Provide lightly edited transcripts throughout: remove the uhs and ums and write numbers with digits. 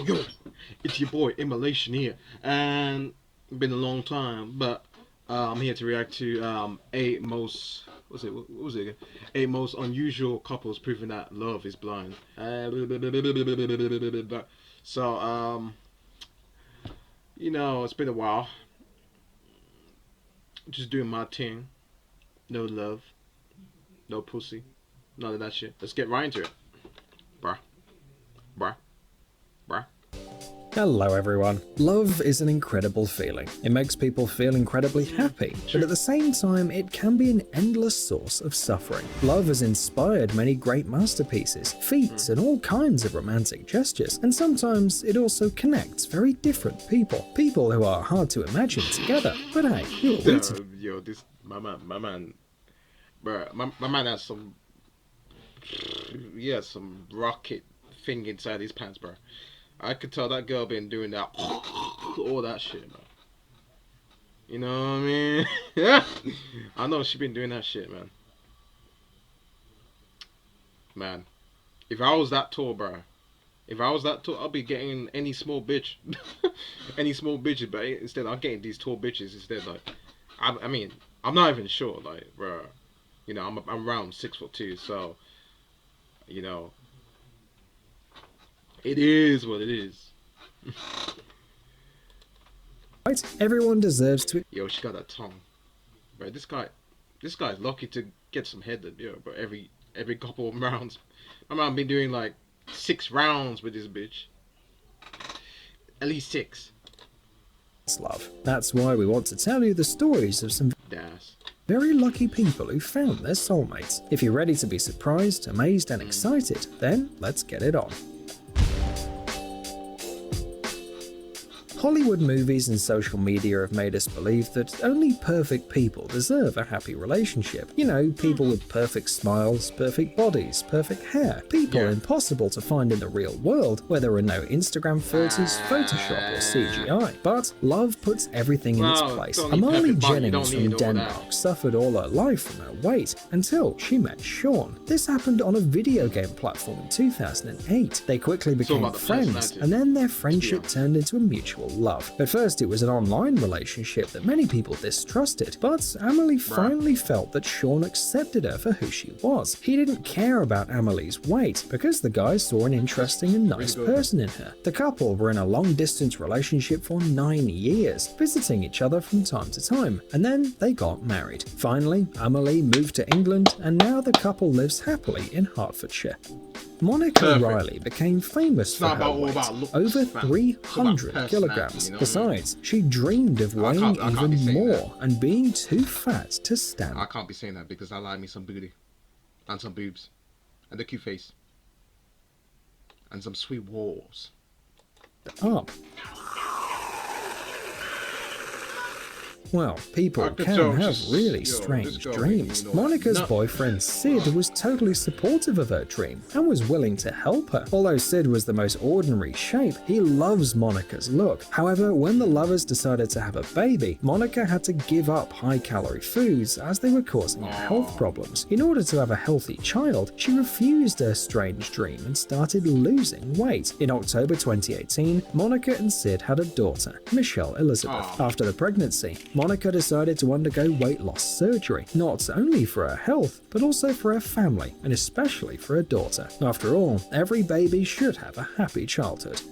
yo, it's your boy Immolation here, and it's been a long time, but I'm here to react to eight most what was it again? Eight most unusual couples proving that love is blind. So it's been a while. Just doing my thing. No love, no pussy, none of that shit. Let's get right into it, bruh, bruh, bruh. Hello everyone. Love is an incredible feeling. It makes people feel incredibly happy, but at the same time it can be an endless source of suffering. Love has inspired many great masterpieces, feats and all kinds of romantic gestures, and sometimes it also connects very different people. People who are hard to imagine together, but hey, who are we to... Yo, this, my man, bruh, my man has some, some rocket thing inside his pants, bro. I could tell that girl been doing that, all that shit, man. You know what I mean? Yeah, I know she been doing that shit, man. Man, if I was that tall, bro, I'll be getting any small bitch, any small bitches, but instead I'm getting these tall bitches instead. Like, I mean, I'm not even sure, like, bro. I'm around 6'2", so, it is what it is. Right? Everyone deserves to... Yo, she got that tongue. Bro, this guy's lucky to get some head, yo, but every couple of rounds. My man been doing like 6 rounds with this bitch. At least 6. love. That's why we want to tell you the stories of some very lucky people who found their soulmates. If you're ready to be surprised, amazed and excited, then let's get it on. Hollywood movies and social media have made us believe that only perfect people deserve a happy relationship. You know, people with perfect smiles, perfect bodies, perfect hair. People impossible to find in the real world, where there are no Instagram filters, Photoshop or CGI. But love puts everything in its place. Amali Jennings from Denmark suffered all her life from her weight until she met Sean. This happened on a video game platform in 2008. They quickly became friends, and then their friendship turned into a mutual love. At first it was an online relationship that many people distrusted, but Amelie finally felt that Sean accepted her for who she was. He didn't care about Amelie's weight because the guy saw an interesting and nice person in her. The couple were in a long-distance relationship for 9 years, visiting each other from time to time, and then they got married. Finally, Amelie moved to England, and now the couple lives happily in Hertfordshire. Monica Riley became famous for her weight, over 300 kilograms. Besides, she dreamed of weighing even more and being too fat to stand. I can't be saying that because I like me some booty and some boobs and a cute face and some sweet walls. Up. Well, people can have really strange dreams. Monica's boyfriend Sid was totally supportive of her dream and was willing to help her. Although Sid was the most ordinary shape, he loves Monica's look. However, when the lovers decided to have a baby, Monica had to give up high-calorie foods as they were causing her health problems. In order to have a healthy child, she refused her strange dream and started losing weight. In October 2018, Monica and Sid had a daughter, Michelle Elizabeth. After the pregnancy, Monica decided to undergo weight loss surgery, not only for her health, but also for her family, and especially for her daughter. After all, every baby should have a happy childhood.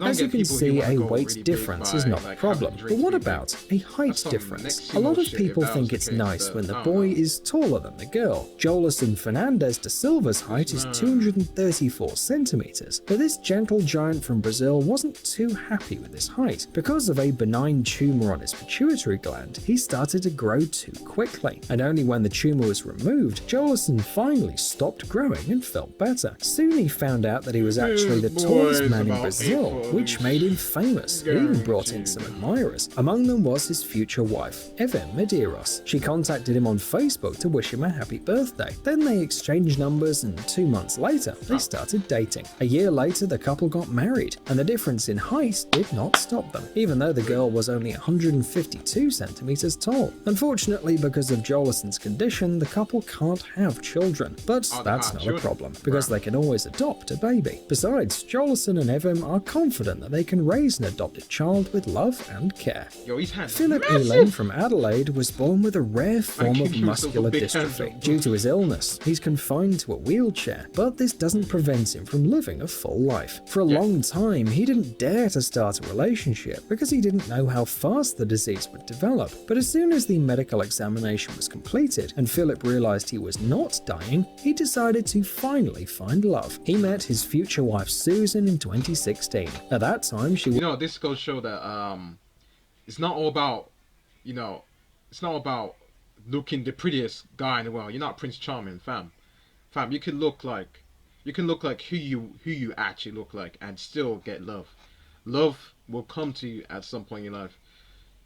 As you can see, a weight difference is not a problem, but what about a height difference? A lot of people think it's nice when the boy is taller than the girl. Jolison Fernandez da Silva's height is 234 centimeters, but this gentle giant from Brazil wasn't too happy with his height. Because of a benign tumor on his pituitary gland, he started to grow too quickly, and only when the tumor was removed, Jolison finally stopped growing and felt better. Soon he found out that he was actually the tallest man in Brazil, which made him famous. He even brought in some admirers. Among them was his future wife, Evem Medeiros. She contacted him on Facebook to wish him a happy birthday. Then they exchanged numbers, and 2 months later, they started dating. A year later, the couple got married, and the difference in height did not stop them, even though the girl was only 152 centimeters tall. Unfortunately, because of Jolison's condition, the couple can't have children. But that's not a problem, because they can always adopt a baby. Besides, Jolison and Evem are confident that they can raise an adopted child with love and care. Yo, his hands Philip massive. Elam from Adelaide was born with a rare form of give you muscular a big hand dystrophy. job. Due to his illness, he's confined to a wheelchair, but this doesn't prevent him from living a full life. For a long time, he didn't dare to start a relationship because he didn't know how fast the disease would develop. But as soon as the medical examination was completed and Philip realized he was not dying, he decided to finally find love. He met his future wife Susan in 2016. At that time, she this goes to show that it's not all about, it's not about looking the prettiest guy in the world. You're not Prince Charming, fam. You can look like who you actually look like and still get love. Love will come to you at some point in your life.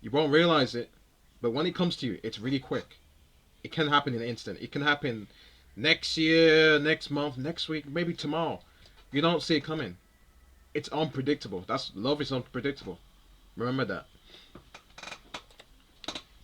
You won't realize it, but when it comes to you, it's really quick. It can happen in an instant. It can happen next year, next month, next week, maybe tomorrow. You don't see it coming. It's unpredictable. Love is unpredictable. Remember that.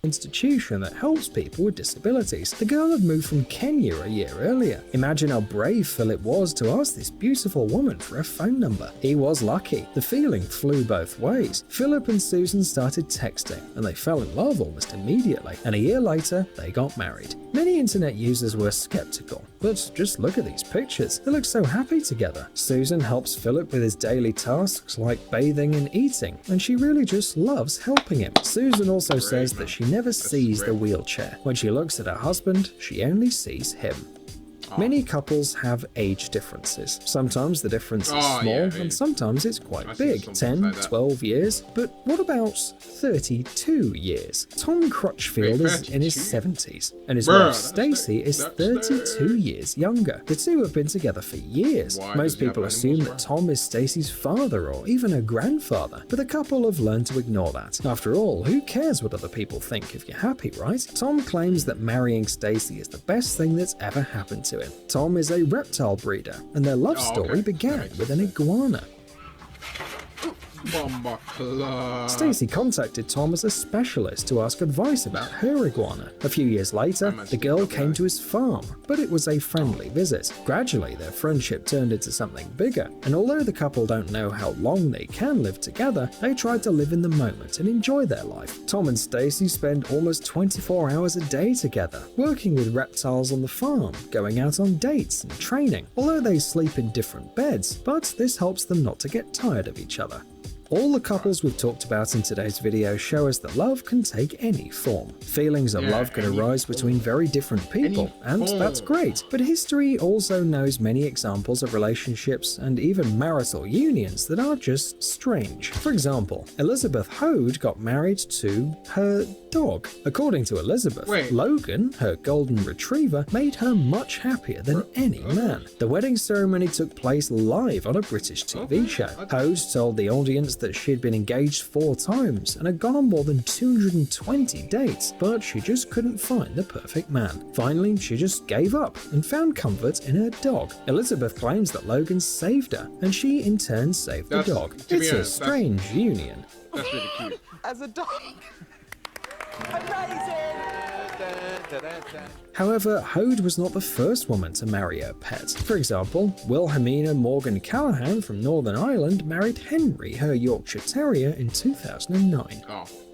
institution that helps people with disabilities. The girl had moved from Kenya a year earlier. Imagine how brave Philip was to ask this beautiful woman for a phone number. He was lucky. The feeling flew both ways. Philip and Susan started texting, and they fell in love almost immediately, and a year later, they got married. Many internet users were skeptical, but just look at these pictures. They look so happy together. Susan helps Philip with his daily tasks like bathing and eating, and she really just loves helping him. Susan also says that she never sees the wheelchair. When she looks at her husband, she only sees him. Many couples have age differences. Sometimes the difference is small, and sometimes it's quite big, 10, 12 years. But what about 32 years? Tom Crutchfield is in his 70s, and his wife Stacey is 32 years younger. The two have been together for years. Most people assume that Tom is Stacey's father or even her grandfather, but the couple have learned to ignore that. After all, who cares what other people think if you're happy, right? Tom claims that marrying Stacey is the best thing that's ever happened to him. Tom is a reptile breeder, and their love story began with an iguana. Stacey contacted Tom as a specialist to ask advice about her iguana. A few years later, the girl came to his farm, but it was a friendly visit. Gradually, their friendship turned into something bigger, and although the couple don't know how long they can live together, they tried to live in the moment and enjoy their life. Tom and Stacey spend almost 24 hours a day together, working with reptiles on the farm, going out on dates and training, although they sleep in different beds, but this helps them not to get tired of each other. All the couples we've talked about in today's video show us that love can take any form. Feelings of love can arise between very different people, and that's great. But history also knows many examples of relationships and even marital unions that are just strange. For example, Elizabeth Hoad got married to her dog. According to Elizabeth, Logan, her golden retriever, made her much happier than any man. The wedding ceremony took place live on a British TV show. Hoad told the audience that she'd been engaged 4 times and had gone on more than 220 dates, but she just couldn't find the perfect man. Finally, she just gave up and found comfort in her dog. Elizabeth claims that Logan saved her, and she in turn saved the dog. It's a strange union. That's really cute. As a dog. Amazing! However, Hoad was not the first woman to marry her pet. For example, Wilhelmina Morgan Callahan from Northern Ireland married Henry, her Yorkshire Terrier, in 2009.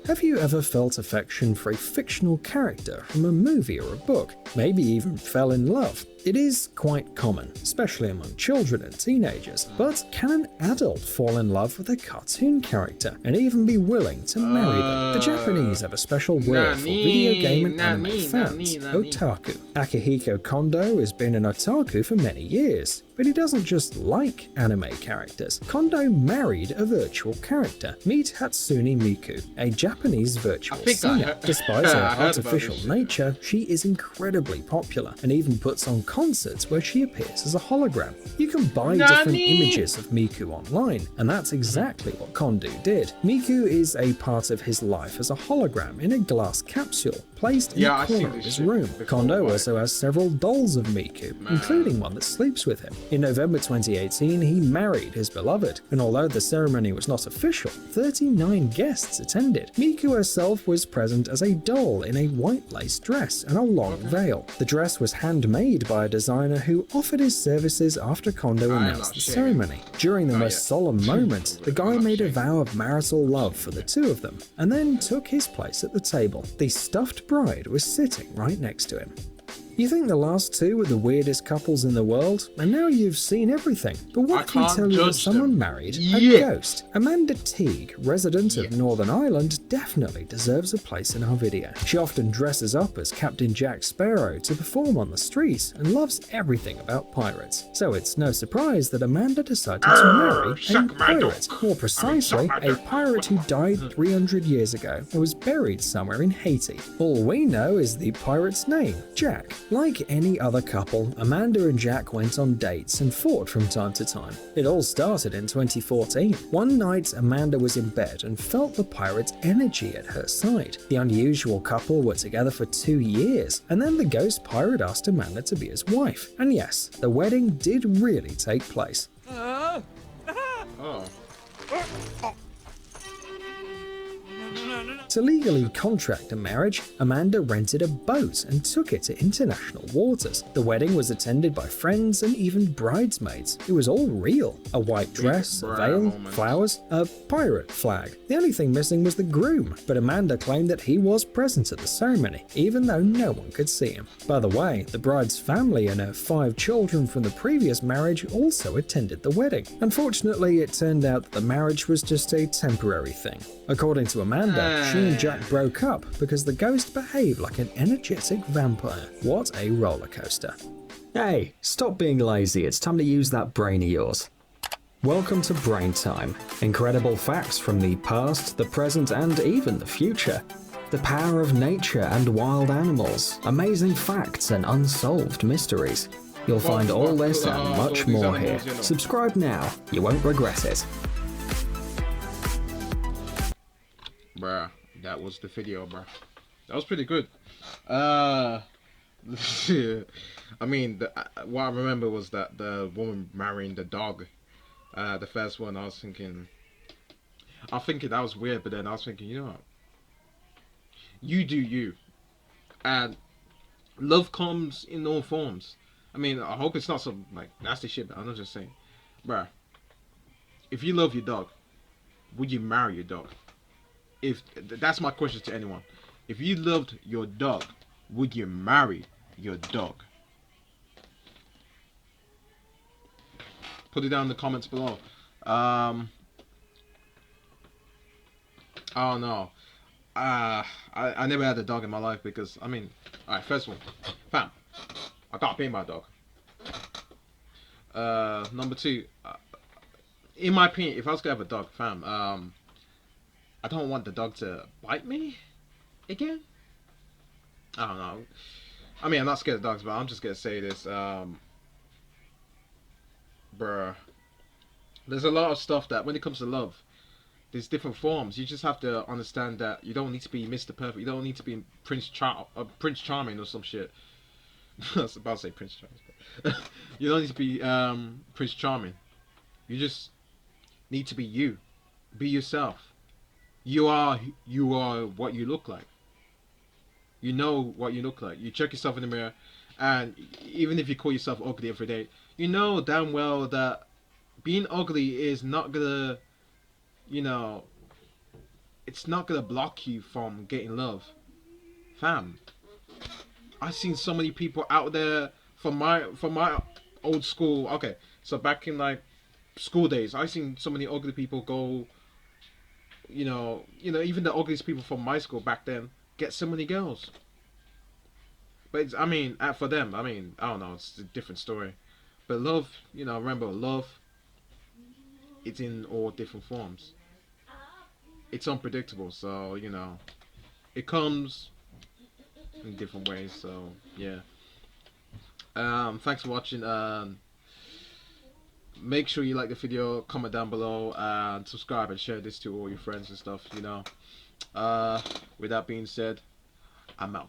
Have you ever felt affection for a fictional character from a movie or a book? Maybe even fell in love? It is quite common, especially among children and teenagers, but can an adult fall in love with a cartoon character and even be willing to marry them? The Japanese have a special word for video game and anime fans, otaku. Akihiko Kondo has been an otaku for many years, but he doesn't just like anime characters. Kondo married a virtual character. Meet Hatsune Miku, a Japanese virtual singer. Despite her artificial nature, she is incredibly popular and even puts on concerts where she appears as a hologram. You can buy different images of Miku online, and that's exactly what Kondo did. Miku is a part of his life as a hologram in a glass capsule placed in the corner of his room. Kondo also has several dolls of Miku, including one that sleeps with him. In November 2018, he married his beloved, and although the ceremony was not official, 39 guests attended. Miku herself was present as a doll in a white lace dress and a long veil. The dress was handmade by a designer who offered his services after Kondo announced the ceremony. During the most solemn moment, the guy made a vow of marital love for the two of them, and then took his place at the table. The stuffed bride was sitting right next to him. You think the last two were the weirdest couples in the world, and now you've seen everything. But what if we tell you that someone married a ghost? Amanda Teague, resident of Northern Ireland, definitely deserves a place in our video. She often dresses up as Captain Jack Sparrow to perform on the streets and loves everything about pirates. So it's no surprise that Amanda decided to marry a pirate. More precisely, a pirate who died 300 years ago and was buried somewhere in Haiti. All we know is the pirate's name, Jack. Like any other couple, Amanda and Jack went on dates and fought from time to time. It all started in 2014. One night, Amanda was in bed and felt the pirate's energy at her side. The unusual couple were together for 2 years, and then the ghost pirate asked Amanda to be his wife. And yes, the wedding did really take place. Oh. To legally contract a marriage, Amanda rented a boat and took it to international waters. The wedding was attended by friends and even bridesmaids. It was all real. A white dress, a veil, flowers, a pirate flag. The only thing missing was the groom, but Amanda claimed that he was present at the ceremony, even though no one could see him. By the way, the bride's family and her 5 children from the previous marriage also attended the wedding. Unfortunately, it turned out that the marriage was just a temporary thing. According to Amanda, she and Jack broke up because the ghost behaved like an energetic vampire. What a roller coaster. Hey, stop being lazy, it's time to use that brain of yours. Welcome to Brain Time. Incredible facts from the past, the present, and even the future. The power of nature and wild animals, amazing facts and unsolved mysteries. You'll find all this and much more here. Subscribe now, you won't regret it. Bruh, that was the video, bruh. That was pretty good. I mean, what I remember was that the woman marrying the dog. The first one, I was thinking that was weird, but then I was thinking, you know what? You do you. And love comes in all forms. I mean, I hope it's not some like nasty shit, but I'm just saying. Bruh, if you love your dog, would you marry your dog? If that's my question to anyone. If you loved your dog, would you marry your dog? Put it down in the comments below. I don't know. I never had a dog in my life because, I mean, alright, first one. Fam, I can't pay my dog. Number 2, in my opinion, if I was gonna have a dog, fam, I don't want the dog to bite me again. I don't know. I mean, I'm not scared of dogs, but I'm just gonna say this. Bruh, there's a lot of stuff that when it comes to love, there's different forms. You just have to understand that you don't need to be Mr. Perfect. You don't need to be Prince Charming or some shit. I was about to say Prince Charming. You don't need to be Prince Charming. You just need to be you. Be yourself. You are what you look like. You know what you look like. You check yourself in the mirror, and even if you call yourself ugly every day, you know damn well that being ugly is not gonna, you know, it's not gonna block you from getting love. Fam, I've seen so many people out there from my old school. Okay, so back in like school days, I've seen so many ugly people go. You know, even the ugliest people from my school back then get so many girls. But it's, I mean, for them, I mean, I don't know, it's a different story. But love, you know, remember, love, it's in all different forms. It's unpredictable, so, you know, it comes in different ways, so, yeah. Thanks for watching. Make sure you like the video, comment down below, and subscribe and share this to all your friends and stuff, you know. With that being said, I'm out.